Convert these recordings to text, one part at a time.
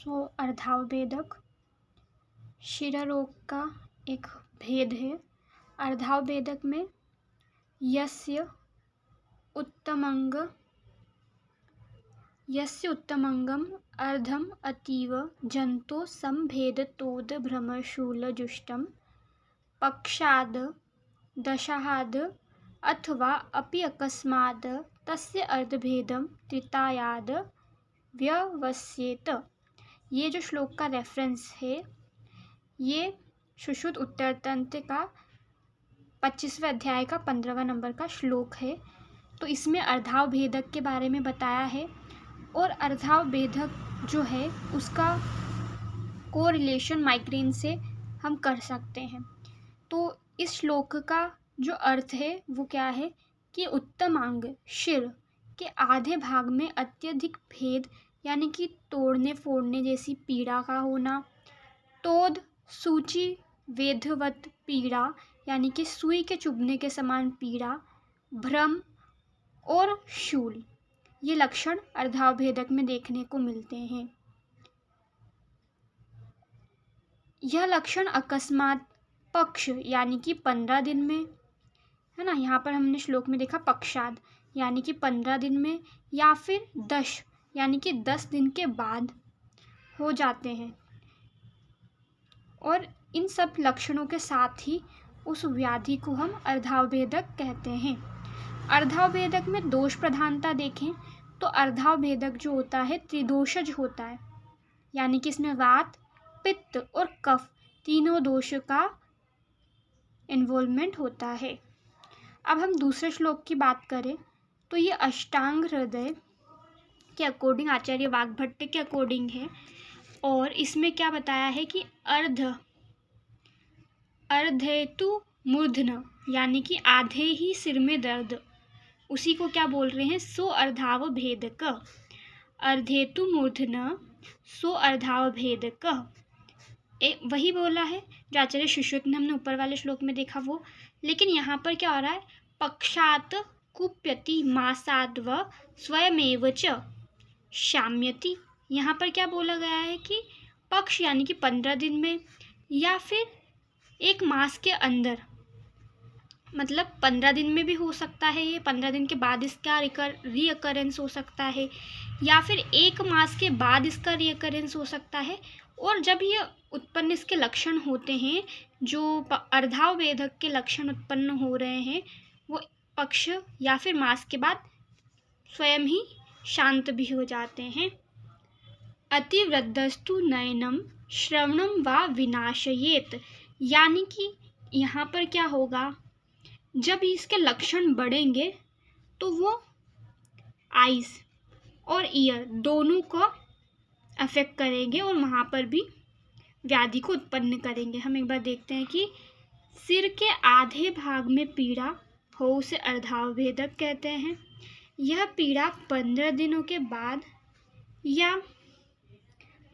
अर्धावभेदक शिरारोग का एक भेद है। अर्धावभेदक में यस्य उत्तमंगम अर्धम अतीव जंतो संभेदतोद भ्रमशूलजुष्टम पक्षाद दशाहाद अथवा अपि अकस्मात् तस्य अर्धभेदम त्रितायाद व्यवस्येत। ये जो श्लोक का रेफरेंस है ये सुश्रुत उत्तर तंत्र का 25वें अध्याय का 15वां नंबर का श्लोक है। तो इसमें अर्धावभेदक के बारे में बताया है और अर्धावभेदक जो है उसका कोरिलेशन माइग्रेन से हम कर सकते हैं। तो इस श्लोक का जो अर्थ है वो क्या है कि उत्तमांग शिर के आधे भाग में अत्यधिक भेद यानी कि तोड़ने फोड़ने जैसी पीड़ा का होना, तोद सूची वेधवत पीड़ा यानी कि सुई के चुभने के समान पीड़ा, भ्रम और शूल, ये लक्षण अर्धावभेदक में देखने को मिलते हैं। यह लक्षण अकस्मात पक्ष यानी कि 15 दिन में है ना, यहाँ पर हमने श्लोक में देखा पक्षाद यानी कि 15 दिन में, या फिर 10 यानी कि 10 दिन के बाद हो जाते हैं। और इन सब लक्षणों के साथ ही उस व्याधि को हम अर्धावभेदक कहते हैं। अर्धावभेदक में दोष प्रधानता देखें तो अर्धावभेदक जो होता है त्रिदोषज होता है, यानी कि इसमें वात, पित्त और कफ तीनों दोष का इन्वॉल्वमेंट होता है। अब हम दूसरे श्लोक की बात करें तो ये अष्टांग हृदय के अकॉर्डिंग, आचार्य वाग्भट्ट के अकॉर्डिंग है। और इसमें क्या बताया है कि अर्धेतु मूर्धन यानी कि आधे ही सिर में दर्द, उसी को क्या बोल रहे हैं, सो अर्धावभेदक। अर्धेतु मूर्धन सो अर्धावभेदक वही बोला है जो आचार्य सुश्रुत ने हमने ऊपर वाले श्लोक में देखा वो। लेकिन यहाँ पर क्या हो रहा है, पक्षात कुप्यति मासाद्व स्वयमेव च शाम्यति। यहाँ पर क्या बोला गया है कि पक्ष यानी कि 15 दिन में या फिर एक मास के अंदर, मतलब 15 दिन में भी हो सकता है, ये 15 दिन के बाद इसका रीअकरेंस हो सकता है, या फिर एक मास के बाद इसका रीअकरेंस हो सकता है। और जब ये उत्पन्न इसके लक्षण होते हैं, जो अर्धावभेदक के लक्षण उत्पन्न हो रहे हैं, वो पक्ष या फिर मास के बाद स्वयं ही शांत भी हो जाते हैं। अतिवृद्धस्तु नयनम श्रवणम वा विनाशयेत, यानी कि यहाँ पर क्या होगा, जब इसके लक्षण बढ़ेंगे तो वो आइज और ईयर दोनों को अफेक्ट करेंगे और वहाँ पर भी व्याधि को उत्पन्न करेंगे। हम एक बार देखते हैं कि सिर के आधे भाग में पीड़ा हो उसे अर्धावभेदक कहते हैं। यह पीड़ा 15 दिनों के बाद या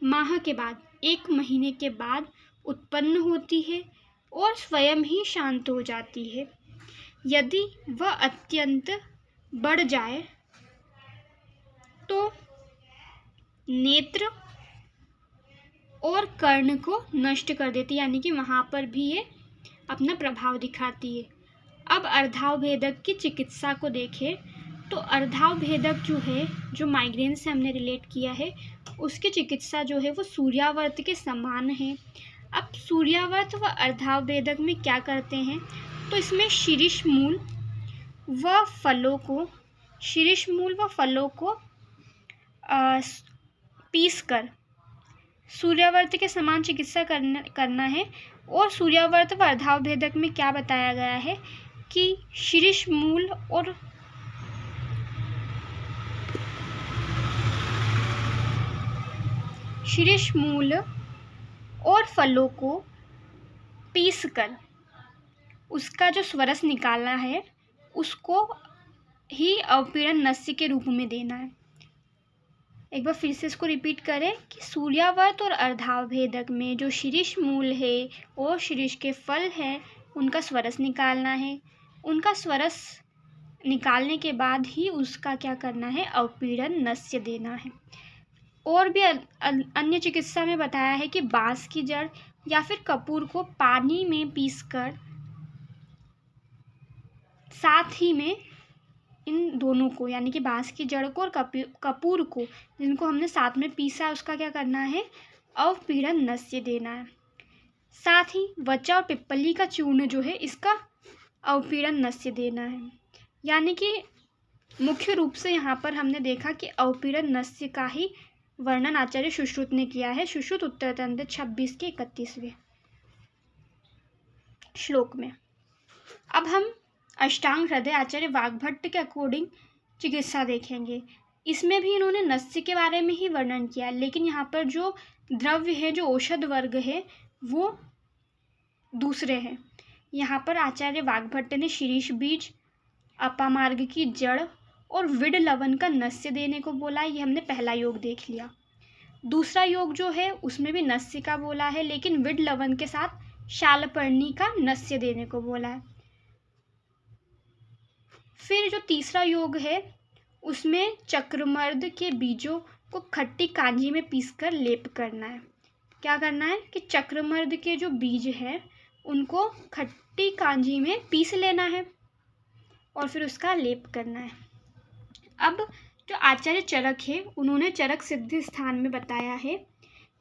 माह के बाद, 1 महीने के बाद उत्पन्न होती है और स्वयं ही शांत हो जाती है। यदि वह अत्यंत बढ़ जाए तो नेत्र और कर्ण को नष्ट कर देती है, यानी कि वहाँ पर भी ये अपना प्रभाव दिखाती है। अब अर्धावभेदक की चिकित्सा को देखें तो अर्धावभेदक जो है, जो माइग्रेन से हमने रिलेट किया है, उसकी चिकित्सा जो है वो सूर्यावर्त के समान है। अब सूर्यावर्त व अर्धावभेदक में क्या करते हैं, तो इसमें शीर्ष मूल व फलों को पीसकर सूर्यावर्त के समान चिकित्सा करना है। और सूर्यावर्त व अर्धावभेदक में क्या बताया गया है कि शीर्ष मूल और फलों को पीसकर उसका जो स्वरस निकालना है उसको ही अवपीड़न नस्य के रूप में देना है। एक बार फिर से इसको रिपीट करें कि सूर्यावर्त और अर्धावभेदक में जो शीर्ष मूल है और शीर्ष के फल हैं उनका स्वरस निकालना है। उनका स्वरस निकालने के बाद ही उसका क्या करना है, अवपीड़न नस्य देना है। और भी अन्य चिकित्सा में बताया है कि बांस की जड़ या फिर कपूर को पानी में पीसकर, साथ ही में इन दोनों को यानी कि बांस की जड़ को और कपूर को, जिनको हमने साथ में पीसा, उसका क्या करना है, अवपीड़न नस्य देना है। साथ ही वचा और पिप्पली का चूर्ण जो है, इसका अवपीड़न नस्य देना है। यानी कि मुख्य रूप से यहाँ पर हमने देखा कि अवपीड़न नस्य का ही वर्णन आचार्य सुश्रुत ने किया है, सुश्रुत उत्तर तंत्र 26 के 31वें श्लोक में। अब हम अष्टांग हृदय आचार्य वाग्भट्ट के अकॉर्डिंग चिकित्सा देखेंगे। इसमें भी इन्होंने नस्य के बारे में ही वर्णन किया, लेकिन यहाँ पर जो द्रव्य है, जो औषध वर्ग है, वो दूसरे हैं। यहाँ पर आचार्य वाग्भट्ट ने शीरीष बीज, अपामार्ग की जड़ और विड लवण का नस्य देने को बोला है। ये हमने पहला योग देख लिया। दूसरा योग जो है उसमें भी नस्य का बोला है, लेकिन विड लवण के साथ शालपर्णी का नस्य देने को बोला है। फिर जो तीसरा योग है उसमें चक्रमर्द के बीजों को खट्टी कांजी में पीसकर लेप करना है। क्या करना है कि चक्रमर्द के जो बीज हैं उनको खट्टी कांजी में पीस लेना है और फिर उसका लेप करना है। अब जो आचार्य चरक है, उन्होंने चरक सिद्धि स्थान में बताया है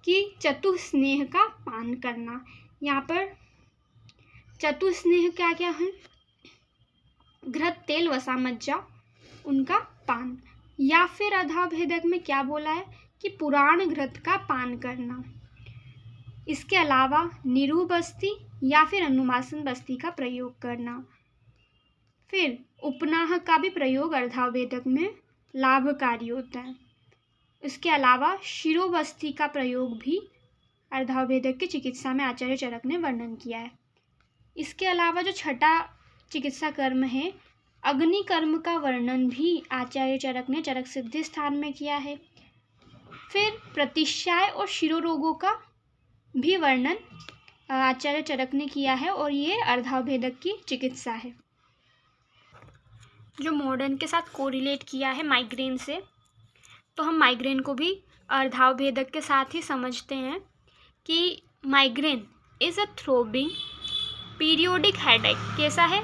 कि चतुस्नेह का पान करना। यहाँ पर चतुस्नेह क्या क्या है, घृत, तेल, वसा, मज्जा, उनका पान। या फिर अधाभेदक में क्या बोला है कि पुराण घृत का पान करना। इसके अलावा निरू बस्ती या फिर अनुमासन बस्ती का प्रयोग करना। फिर उपनाह का भी प्रयोग अर्धाभेदक में लाभकारी होता है। इसके अलावा शिरोबस्ती का प्रयोग भी अर्धाभेदक की चिकित्सा में आचार्य चरक ने वर्णन किया है। इसके अलावा जो छठा चिकित्सा कर्म है, अग्नि कर्म का वर्णन भी आचार्य चरक ने चरक सिद्धि स्थान में किया है। फिर प्रतिश्याय और शिरोरोगों का भी वर्णन आचार्य चरक ने किया है और ये अर्धाभेदक की चिकित्सा है। जो मॉडर्न के साथ कोरिलेट किया है माइग्रेन से, तो हम माइग्रेन को भी अर्धाभेदक के साथ ही समझते हैं कि migraine is a throbbing periodic headache. कैसा है,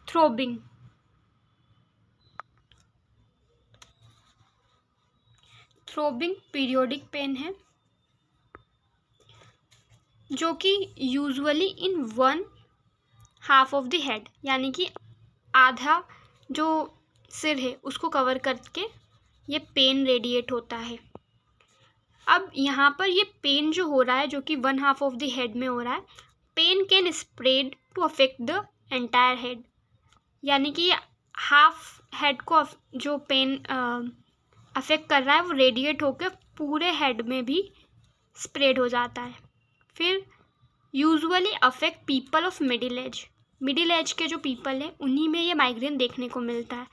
थ्रोबिंग। थ्रोबिंग पीरियोडिक पेन है जो कि usually in 1/2 of the head, यानी कि आधा जो सिर है उसको कवर करके ये पेन रेडिएट होता है। अब यहाँ पर ये पेन जो हो रहा है, जो कि 1/2 ऑफ द हेड में हो रहा है, pain can spread to affect the entire head. यानी कि हाफ हेड को जो पेन अफेक्ट कर रहा है वो रेडिएट होकर पूरे हेड में भी स्प्रेड हो जाता है। फिर usually affect people of middle age. Middle age के जो पीपल हैं उन्हीं में ये माइग्रेन देखने को मिलता है।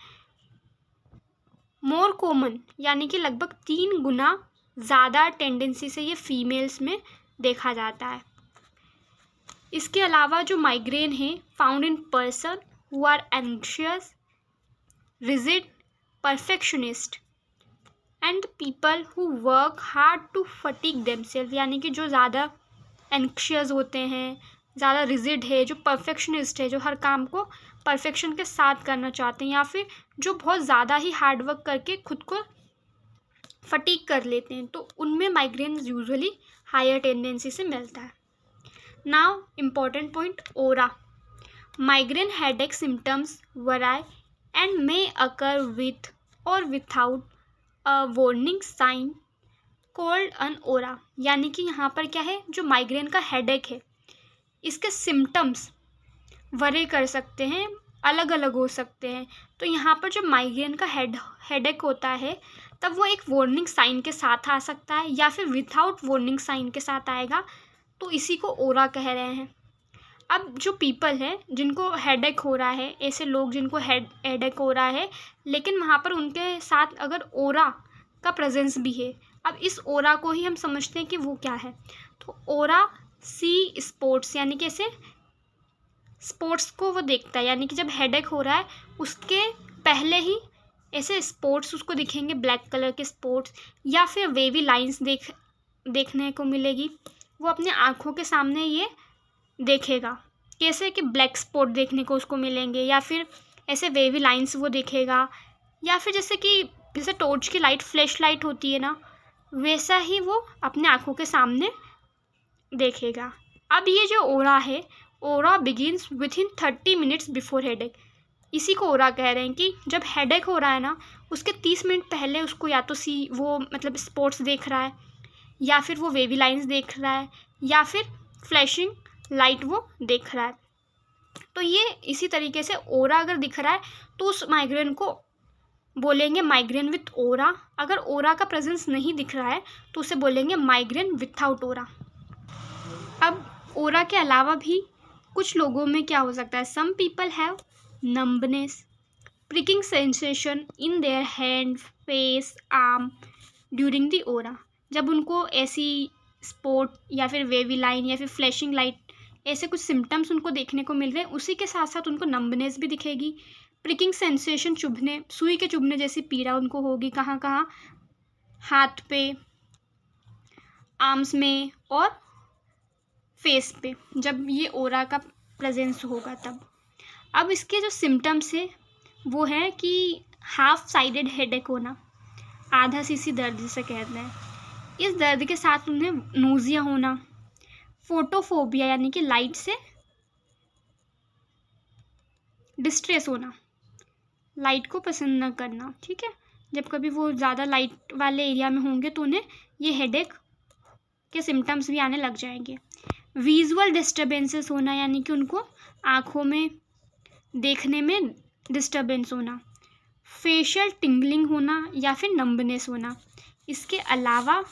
मोर कॉमन यानी कि लगभग 3 गुना ज़्यादा टेंडेंसी से ये फीमेल्स में देखा जाता है। इसके अलावा जो माइग्रेन है found in person who are anxious, rigid, perfectionist and people who work hard to fatigue themselves. यानी कि जो ज़्यादा एंग्शियस होते हैं, ज़्यादा रिजिड है, जो परफेक्शनिस्ट है, जो हर काम को परफेक्शन के साथ करना चाहते हैं, या फिर जो बहुत ज़्यादा ही हार्ड वर्क करके खुद को फटीग कर लेते हैं, तो उनमें माइग्रेन यूजुअली हायर टेंडेंसी से मिलता है। Now important point, aura. Migraine headache symptoms vary and may occur with or without a warning sign called an aura. यानी कि यहाँ पर क्या है, जो माइग्रेन का हेडेक है इसके सिम्टम्स वरे कर सकते हैं, अलग अलग हो सकते हैं। तो यहाँ पर जो माइग्रेन का हेडेक होता है तब वो एक वार्निंग साइन के साथ आ सकता है या फिर विथआउट वार्निंग साइन के साथ आएगा, तो इसी को ओरा कह रहे हैं। अब जो पीपल है जिनको हेडेक हो रहा है, ऐसे लोग जिनको हेडेक हो रहा है लेकिन वहाँ पर उनके साथ अगर ओरा का प्रेजेंस भी है, अब इस ओरा को ही हम समझते हैं कि वो क्या है। तो ओरा सी स्पोर्ट्स, यानी कि ऐसे स्पोर्ट्स को वो देखता है, यानी कि जब हेडेक हो रहा है उसके पहले ही ऐसे स्पॉट्स उसको दिखेंगे, ब्लैक कलर के स्पॉट्स, या फिर वेवी लाइंस देखने को मिलेगी। वो अपने आँखों के सामने ये देखेगा, कैसे कि ब्लैक स्पॉट देखने को उसको मिलेंगे, या फिर ऐसे वेवी लाइंस वो देखेगा, या फिर जैसे टॉर्च की लाइट फ्लैश लाइट होती है ना, वैसा ही वो अपने आँखों के सामने देखेगा। अब ये जो ओरा है, aura begins within 30 minutes before headache. इसी को ओरा कह रहे हैं कि जब हेडेक हो रहा है ना, उसके 30 मिनट पहले उसको या तो वो मतलब स्पॉट्स देख रहा है, या फिर वो वेवी लाइंस देख रहा है, या फिर फ्लैशिंग लाइट वो देख रहा है। तो ये इसी तरीके से ओरा अगर दिख रहा है तो उस माइग्रेन को बोलेंगे माइग्रेन विथ ओरा। अगर ओरा का प्रेजेंस नहीं दिख रहा है तो उसे बोलेंगे माइग्रेन विथआउट ओरा। अब ओरा के अलावा भी कुछ लोगों में क्या हो सकता है, some people have numbness, prickling sensation in their hand, face, arm during the aura. जब उनको ऐसी स्पॉट या फिर वेवी लाइन या फिर फ्लैशिंग लाइट ऐसे कुछ सिम्टम्स उनको देखने को मिल रहे हैं, उसी के साथ साथ उनको नंबनेस भी दिखेगी, प्रिकिंग सेंसेशन, चुभने, सुई के चुभने जैसी पीड़ा उनको होगी, कहाँ कहाँ, हाथ पे, आर्म्स में और फेस पे, जब ये ओरा का प्रेजेंस होगा तब। अब इसके जो सिम्टम्स है वो है कि हाफ साइडेड हेडेक होना, आधा सीसी दर्द जिसे कहते हैं। इस दर्द के साथ उन्हें नोजिया होना, फोटोफोबिया यानी कि लाइट से डिस्ट्रेस होना, लाइट को पसंद न करना, ठीक है। जब कभी वो ज़्यादा लाइट वाले एरिया में होंगे तो उन्हें ये हेडेक के सिम्टम्स भी आने लग जाएंगे। विजुअल डिस्टर्बेंसेस होना, यानी कि उनको आँखों में देखने में डिस्टर्बेंस होना, फेशियल टिंगलिंग होना या फिर नंबनेस होना। इसके अलावा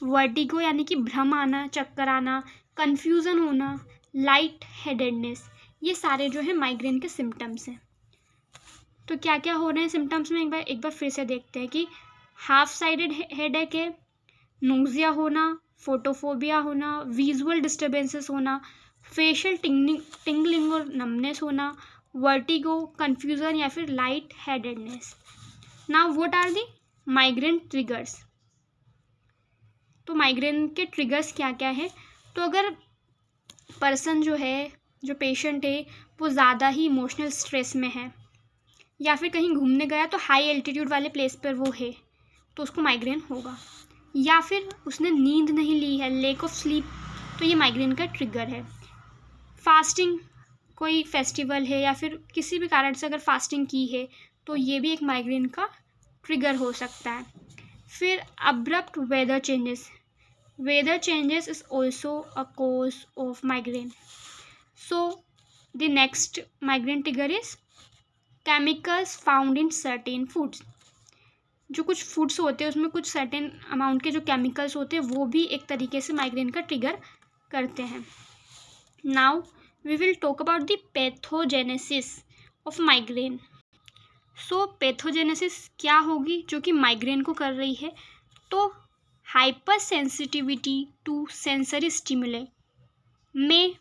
वर्टिगो यानी कि भ्रम आना, चक्कर आना, कन्फ्यूज़न होना, लाइट हेडेडनेस, ये सारे जो है माइग्रेन के सिम्टम्स हैं। तो क्या क्या हो रहे हैं सिम्टम्स में, एक बार फिर से देखते हैं कि हाफ साइडेड हेडेक है, नोजिया होना, फोटोफोबिया होना, विजुअल डिस्टर्बेंसेस होना, फेशियल टिंगलिंग और नमनेस होना, वर्टिगो, कन्फ्यूज़न या फिर light headedness. Now what are the migraine triggers. तो माइग्रेन के ट्रिगर्स क्या क्या है, तो अगर पर्सन जो है, जो पेशेंट है, वो ज़्यादा ही इमोशनल स्ट्रेस में है, या फिर कहीं घूमने गया तो हाई एल्टीट्यूड वाले प्लेस पर वो है, तो उसको माइग्रेन होगा। या फिर उसने नींद नहीं ली है, लैक ऑफ स्लीप, तो ये माइग्रेन का ट्रिगर है। फास्टिंग, कोई फेस्टिवल है या फिर किसी भी कारण से अगर फास्टिंग की है तो ये भी एक माइग्रेन का ट्रिगर हो सकता है। फिर abrupt weather changes, weather changes is also a cause of migraine. So the next migraine trigger is chemicals found in certain foods. जो कुछ फूड्स होते हैं उसमें कुछ सर्टेन अमाउंट के जो केमिकल्स होते हैं वो भी एक तरीके से माइग्रेन का ट्रिगर करते हैं। Now we will talk about the pathogenesis of migraine. So pathogenesis क्या होगी जो कि माइग्रेन को कर रही है, तो hyper sensitivity to sensory stimuli में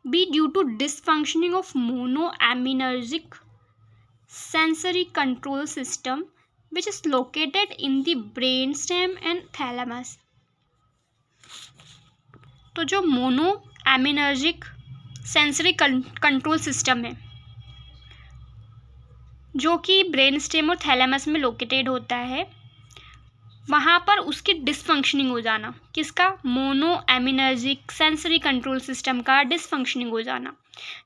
be due to dysfunctioning of monoaminergic sensory control system which is located in the brainstem and thalamus। तो जो मोनोएमिनर्जिक सेंसरी कंट्रोल सिस्टम है जो कि ब्रेन स्टेम और थैलेमस में लोकेटेड होता है, वहाँ पर उसकी डिसफंक्शनिंग हो जाना, किसका, मोनोएमिनर्जिक सेंसरी कंट्रोल सिस्टम का डिसफंक्शनिंग हो जाना,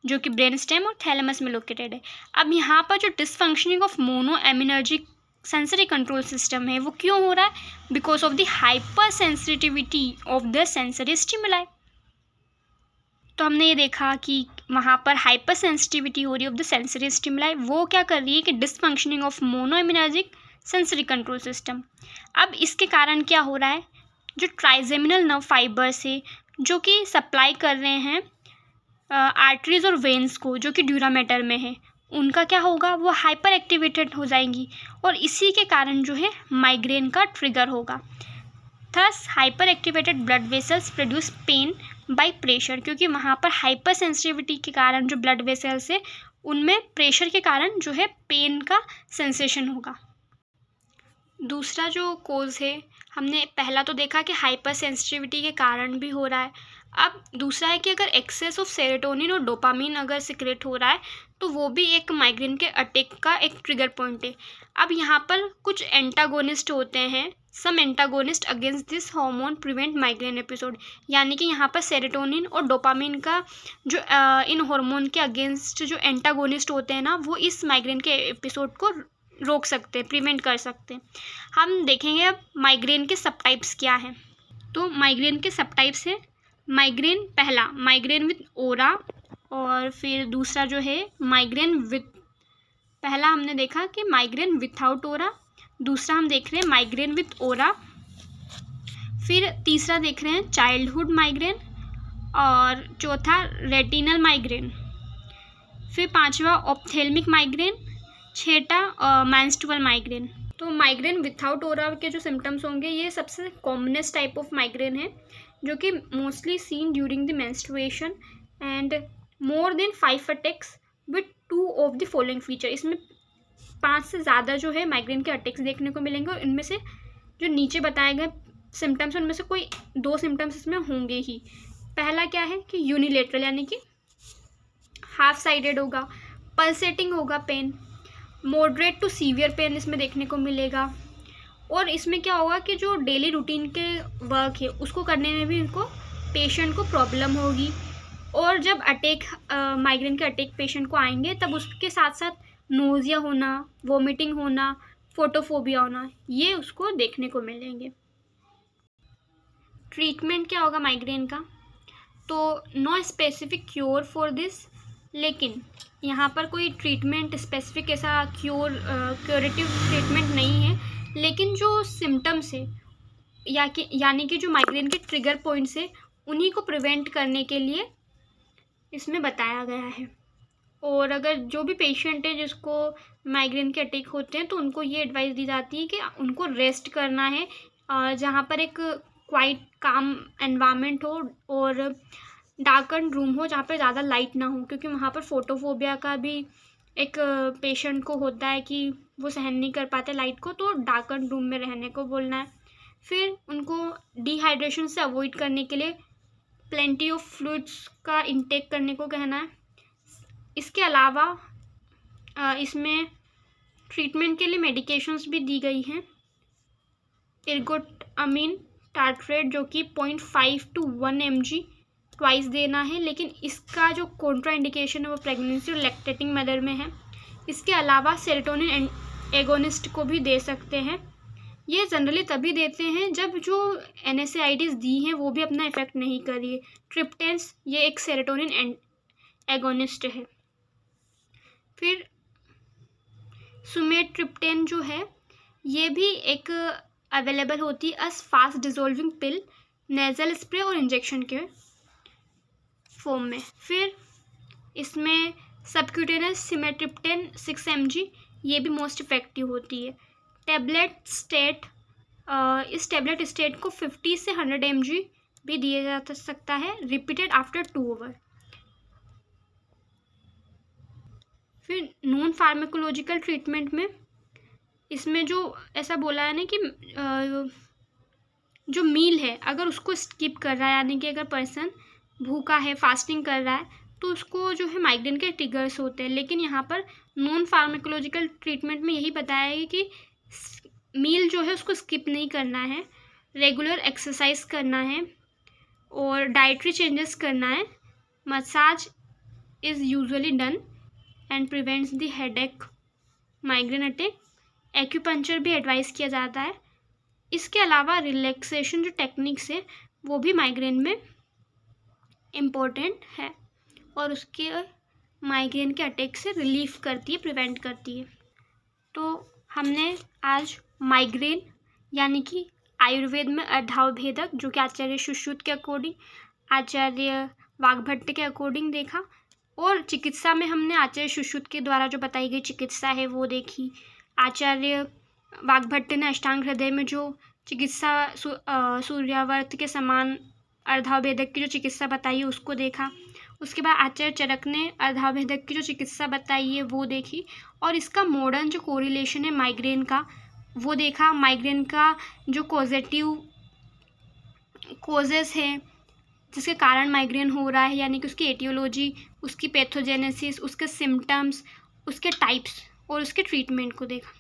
जो कि ब्रेन स्टेम और थैलेमस में लोकेटेड है। अब यहाँ पर जो dysfunctioning of monoaminergic sensory control system है वो क्यों हो रहा है, because of the hyper sensitivity of the sensory stimuli. तो हमने ये देखा कि वहाँ पर हाइपर सेंसिटिविटी हो रही है ऑफ द सेंसरी स्टिमुलाई, वो क्या कर रही है कि dysfunctioning of monoaminergic sensory control system. अब इसके कारण क्या हो रहा है, जो ट्राइजेमिनल नर्व फाइबर्स है जो कि सप्लाई कर रहे हैं आर्टरीज और वेन्स को, जो कि ड्यूरा मैटर में है, उनका क्या होगा, वो हाइपर एक्टिवेटेड हो जाएंगी और इसी के कारण जो है माइग्रेन का ट्रिगर होगा। Thus hyperactivated blood vessels produce pain by pressure, क्योंकि वहाँ पर हाइपर सेंसिटिविटी के कारण जो ब्लड वेसल्स है उनमें प्रेशर के कारण जो है पेन का सेंसेशन होगा। दूसरा जो कोज है, हमने पहला तो देखा कि हाइपर सेंसिटिविटी के कारण भी हो रहा है। अब दूसरा है कि अगर एक्सेस ऑफ सेरोटोनिन और डोपामिन अगर सिक्रेट हो रहा है तो वो भी एक माइग्रेन के अटैक का एक ट्रिगर पॉइंट है। अब यहाँ पर कुछ एंटागोनिस्ट होते हैं, some antagonist against this hormone prevent migraine episode, यानी कि यहाँ पर सेरोटोनिन और डोपामिन का जो इन हार्मोन के अगेंस्ट जो एंटागोनिस्ट होते हैं ना, वो इस माइग्रेन के एपिसोड को रोक सकते हैं, प्रिवेंट कर सकते हैं। हम देखेंगे अब माइग्रेन के सब टाइप्स क्या हैं। तो माइग्रेन के सब टाइप्स हैं। माइग्रेन, पहला माइग्रेन विथ ओरा, और फिर दूसरा जो है माइग्रेन विथ, पहला हमने देखा कि माइग्रेन विथआउट ओरा, दूसरा हम देख रहे हैं माइग्रेन विथ ओरा, फिर तीसरा देख रहे हैं चाइल्डहुड माइग्रेन, और चौथा रेटिनल माइग्रेन, फिर पांचवा ऑप्थेल्मिक माइग्रेन, छठा मेंस्ट्रुअल माइग्रेन। तो माइग्रेन विथआउट ओरा के जो सिम्टम्स होंगे, ये सबसे कॉमनेस्ट टाइप ऑफ माइग्रेन है, जो कि mostly scene during the menstruation and more than 5 attacks with 2 of the following feature. इसमें 5 से ज़्यादा जो है माइग्रेन के अटैक्स देखने को मिलेंगे, और इनमें से जो नीचे बताए गए सिम्टम्स, उनमें से कोई 2 सिम्टम्स इसमें होंगे ही। पहला क्या है कि यूनिलेटरल, यानी कि हाफ साइडेड होगा, पल्सेटिंग होगा pain, moderate to severe pain इसमें देखने को मिलेगा, और इसमें क्या होगा कि जो डेली रूटीन के वर्क है उसको करने में भी इनको पेशेंट को प्रॉब्लम होगी, और जब अटैक माइग्रेन के अटैक पेशेंट को आएंगे तब उसके साथ साथ नोज़िया होना, वोमिटिंग होना, फोटोफोबिया होना, ये उसको देखने को मिलेंगे। ट्रीटमेंट क्या होगा माइग्रेन का? तो no specific cure for this, लेकिन यहाँ पर कोई ट्रीटमेंट स्पेसिफिक ऐसा क्योरेटिव ट्रीटमेंट नहीं है, लेकिन जो सिम्टम्स है यानी कि जो माइग्रेन के ट्रिगर पॉइंट्स है, उन्हीं को प्रिवेंट करने के लिए इसमें बताया गया है। और अगर जो भी पेशेंट है जिसको माइग्रेन के अटैक होते हैं, तो उनको ये एडवाइस दी जाती है कि उनको रेस्ट करना है, जहाँ पर एक क्वाइट काम एनवायरनमेंट हो और डार्कन रूम हो, जहाँ पर ज़्यादा लाइट ना हो, क्योंकि वहाँ पर फोटोफोबिया का भी एक पेशेंट को होता है कि वो सहन नहीं कर पाते लाइट को, तो डार्कन रूम में रहने को बोलना है। फिर उनको डिहाइड्रेशन से अवॉइड करने के लिए प्लेंटी ऑफ फ्लूइड्स का इंटेक करने को कहना है। इसके अलावा इसमें ट्रीटमेंट के लिए मेडिकेशंस भी दी गई हैं। एर्गोटामिन टार्ट्रेट, जो कि 0.5 to 1 mg ट्वाइस देना है, लेकिन इसका जो कॉन्ट्रा इंडिकेशन है वो प्रेगनेंसी और लैक्टेटिंग मदर में है। इसके अलावा सेरोटोनिन एगोनिस्ट को भी दे सकते हैं। ये जनरली तभी देते हैं जब जो NSAIDs दी हैं वो भी अपना इफेक्ट नहीं कर रही है। ट्रिप्टेंस, ये एक सेरोटोनिन एगोनिस्ट है। फिर सुमेट्रिप्टेन जो है, ये भी एक अवेलेबल होती है एज फास्ट डिजोल्विंग पिल, नेजल स्प्रे और इंजेक्शन के फॉर्म में। फिर इसमें सबक्यूटेनियस सिमेट्रिप्टेन 6 mg, ये भी मोस्ट इफेक्टिव होती है। टैबलेट स्टेट, इस टैबलेट स्टेट को 50 से 100 mg भी दिया जा सकता है, रिपीटेड आफ्टर 2 आवर। फिर नॉन फार्माकोलॉजिकल ट्रीटमेंट में इसमें जो ऐसा बोला है ना कि जो मील है अगर उसको स्किप कर रहा है, यानी कि अगर पर्सन भूखा है, फास्टिंग कर रहा है, तो उसको जो है माइग्रेन के ट्रिगर्स होते हैं। लेकिन यहाँ पर नॉन फार्माकोलॉजिकल ट्रीटमेंट में यही बताया है कि मील जो है उसको स्किप नहीं करना है, रेगुलर एक्सरसाइज करना है और डाइटरी चेंजेस करना है। Massage is usually done and prevents the headache, migraine attack. Acupuncture भी एडवाइस किया जाता है। इसके अलावा रिलैक्सेशन जो टेक्निक्स है वो भी माइग्रेन में इम्पोर्टेंट है और उसके माइग्रेन के अटैक से रिलीफ करती है, प्रिवेंट करती है। तो हमने आज माइग्रेन यानी कि आयुर्वेद में अर्धावभेदक, जो कि आचार्य सुश्रुत के अकॉर्डिंग, आचार्य वाग्भट्ट के अकॉर्डिंग देखा, और चिकित्सा में हमने आचार्य सुश्रुत के द्वारा जो बताई गई चिकित्सा है वो देखी। आचार्य वाग्भट्ट ने अष्टांग हृदय में जो चिकित्सा सूर्यावर्त के समान अर्धावभेदक की जो चिकित्सा बताई है उसको देखा। उसके बाद आचार्य चरक ने अर्धाभेदक की जो चिकित्सा बताई है वो देखी, और इसका मॉडर्न जो कोरिलेशन है माइग्रेन का वो देखा। माइग्रेन का जो कॉजेटिव कॉजेस है जिसके कारण माइग्रेन हो रहा है, यानी कि उसकी एटियोलॉजी, उसकी पैथोजेनेसिस, उसके सिम्टम्स, उसके टाइप्स और उसके ट्रीटमेंट को देखा।